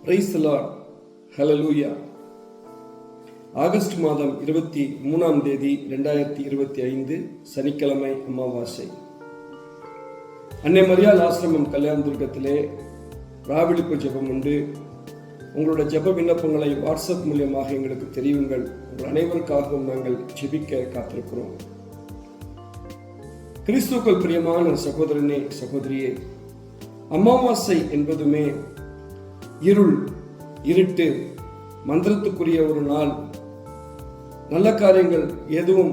Praise the Lord. Hallelujah. August மாதம் 23ஆம் தேதி 2025 சனிக்கிழமை அமாவாசை. அன்னை மரியாள் ஆசிரமம் கல்யாணதுர்கத்திலே ராவிழிப்பு ஜெபம் உண்டு. உங்களோட ஜெப விண்ணப்பங்களை வாட்ஸ்அப் மூலியமாக எங்களுக்கு தெரியுங்கள். உங்கள் அனைவருக்காகவும் நாங்கள் ஜெபிக்க காத்திருக்கிறோம். கிறிஸ்துவுக்குள் பிரியமான சகோதரனே, சகோதரியே, அமாவாசை என்பதுமே இருள், இருட்டு, மந்திரத்துக்குரிய ஒரு நாள். நல்ல காரியங்கள் எதுவும்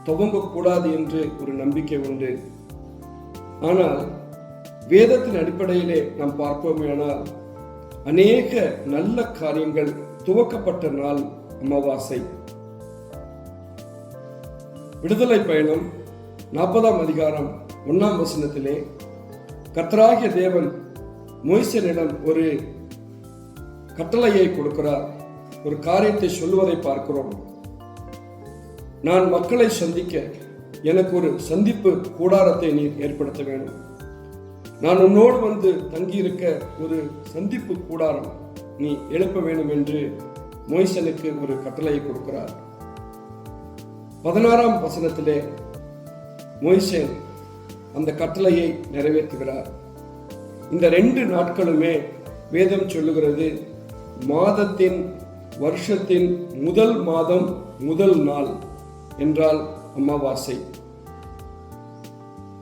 துவங்கக்கூடாது என்று ஒரு நம்பிக்கை உண்டு. ஆனால் வேதத்தின் அடிப்படையிலே நாம் பார்ப்போமேயானால் அநேக நல்ல காரியங்கள் துவக்கப்பட்ட நாள் அமாவாசை. விடுதலை பயணம் 40ஆம் அதிகாரம் 1ஆம் வசனத்திலே கர்த்தராகிய தேவன் மோசேயிடம் ஒரு கட்டளையை கொடுக்கிறார். ஒரு காரியத்தை சொல்லுவதை பார்க்கிறோம். நான் மக்களை சந்திக்க எனக்கு ஒரு சந்திப்பு கூடாரத்தை நீ ஏற்படுத்த வேண்டும். நான் உன்னோடு வந்து தங்கியிருக்க ஒரு சந்திப்பு கூடாரம் நீ எழுப்ப வேண்டும் என்று மோசேனுக்கு ஒரு கட்டளையை கொடுக்கிறார். 16ஆம் வசனத்திலே மோசே அந்த கட்டளையை நிறைவேற்றுகிறார். இந்த 2 நாட்களுமே வேதம் சொல்லுகிறது, மாதத்தின் வருஷத்தின் முதல் மாதம் முதல் நாள் என்றால் அமாவாசை.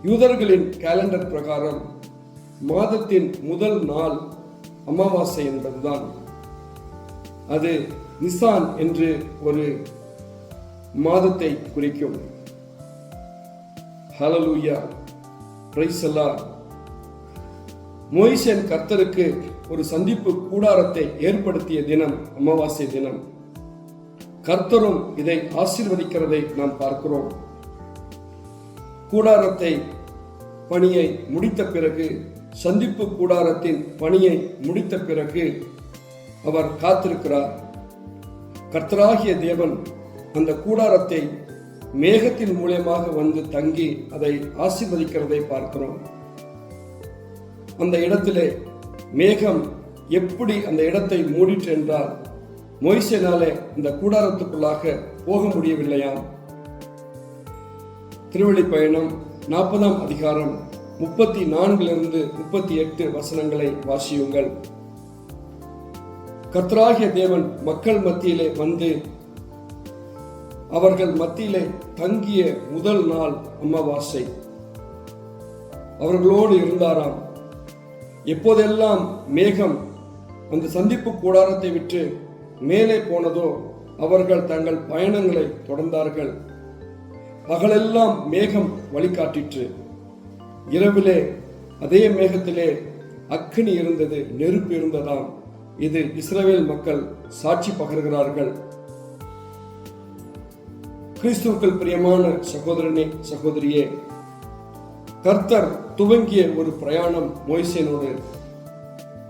யூதர்களின் கேலண்டர் பிரகாரம் மாதத்தின் முதல் நாள் அமாவாசை என்பதுதான். அது நிசான் என்று ஒரு மாதத்தை குறிக்கும். ஹல்லேலூயா, பிரைஸ் தி லார்ட். மோசே கர்த்தருக்கு ஒரு சந்திப்பு கூடாரத்தை ஏற்படுத்திய தினம் அமாவாசை தினம். கர்த்தரும் இதை ஆசீர்வதிக்கிறதை நாம் பார்க்கிறோம். கூடாரத்தை பணியை முடித்த பிறகு, சந்திப்பு கூடாரத்தின் பணியை முடித்த பிறகு அவர் காத்திருக்கிறார். கர்த்தராகிய தேவன் அந்த கூடாரத்தை மேகத்தின் மூலமாக வந்து தங்கி அதை ஆசீர்வதிக்கிறதை பார்க்கிறோம். அந்த இடத்திலே மேகம் எப்படி அந்த இடத்தை மூடிற்று என்றால், மோசேனாலே இந்த கூடாரத்துக்குள்ளாக போக முடியவில்லையாம். திருவெளிப் பயணம் 40ஆம் அதிகாரம் 34 38 வசனங்களை வாசியுங்கள். கர்த்தராகிய தேவன் மக்கள் மத்தியிலே வந்து அவர்கள் மத்தியிலே தங்கிய முதல் நாள் அமாவாசை. அவர்களோடு இருந்தாராம். எப்போதெல்லாம் மேகம் அந்த சந்திப்பு கூடாரத்தை விட்டு மேலே போனதோ அவர்கள் தங்கள் பயணங்களை தொடர்ந்தார்கள். பகலெல்லாம் மேகம் வழிகாட்டிற்று. இரவிலே அதே மேகத்திலே அக்கினி இருந்தது, நெருப்பு இருந்ததாம். இது இஸ்ரவேல் மக்கள் சாட்சி பகர்கிறார்கள். கிறிஸ்துவுக்குள் பிரியமான சகோதரனே, சகோதரியே, கர்த்தர் துவங்கிய ஒரு பிரயாணம் மோசேனோடு.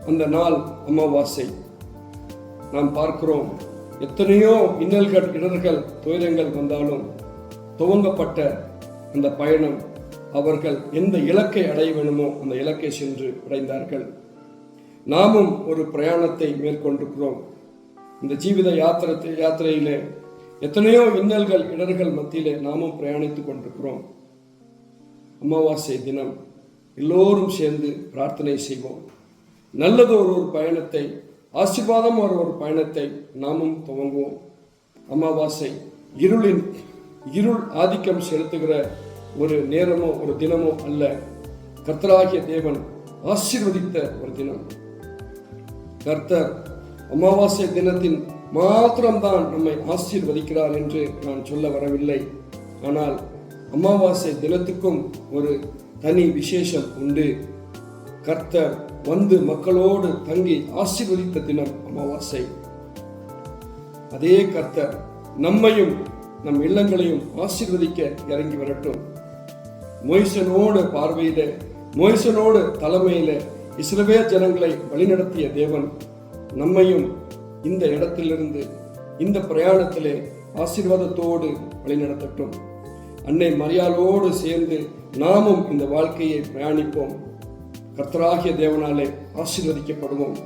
அந்த நாள் அமாவாசை. நாம் பார்க்கிறோம், எத்தனையோ இன்னல்கள், இடர்கள், துயரங்கள் வந்தாலும் துவங்கப்பட்ட அந்த பயணம், அவர்கள் எந்த இலக்கை அடைய வேண்டுமோ அந்த இலக்கை சென்று அடைந்தார்கள். நாமும் ஒரு பிரயாணத்தை மேற்கொண்டிருக்கிறோம். இந்த ஜீவித யாத்திரையிலே எத்தனையோ இன்னல்கள், இடர்கள் மத்தியிலே நாமும் பிரயாணித்துக் கொண்டிருக்கிறோம். அமாவாசை தினம் எல்லோரும் சேர்ந்து பிரார்த்தனை செய்வோம். நல்லது ஒரு பயணத்தை, ஆசீர்வாதம் ஒரு பயணத்தை நாமும் துவங்குவோம். அமாவாசை இருள் ஆதிக்கம் செலுத்துகிற ஒரு நேரமோ ஒரு தினமோ அல்ல. கர்த்தராகிய தேவன் ஆசீர்வதித்த ஒரு தினம். கர்த்தர் அமாவாசை தினத்தின் மாத்திரம்தான் நம்மை ஆசீர்வதிக்கிறார் என்று நான் சொல்ல வரவில்லை. ஆனால் அமாவாசை தினத்துக்கும் ஒரு தனி விசேஷம் உண்டு. கர்த்தர் வந்து மக்களோடு தங்கி ஆசீர்வதித்த தினம் அமாவாசை. அதே கர்த்தர் நம்மையும் நம் இல்லங்களையும் ஆசீர்வதிக்க இறங்கி வரட்டும். மோசேனோடு பார்வையில, மோசேனோடு தலைமையில இஸ்ரவேல் ஜனங்களை வழிநடத்திய தேவன் நம்மையும் இந்த இடத்திலிருந்து, இந்த பிரயாணத்திலே ஆசீர்வாதத்தோடு வழிநடத்தட்டும். அன்னை மரியாளோடு சேர்ந்து நாமும் இந்த வாழ்க்கையை பிரயாணிப்போம். கர்த்தராகிய தேவனாலே ஆசீர்வதிக்கப்படுவோம்.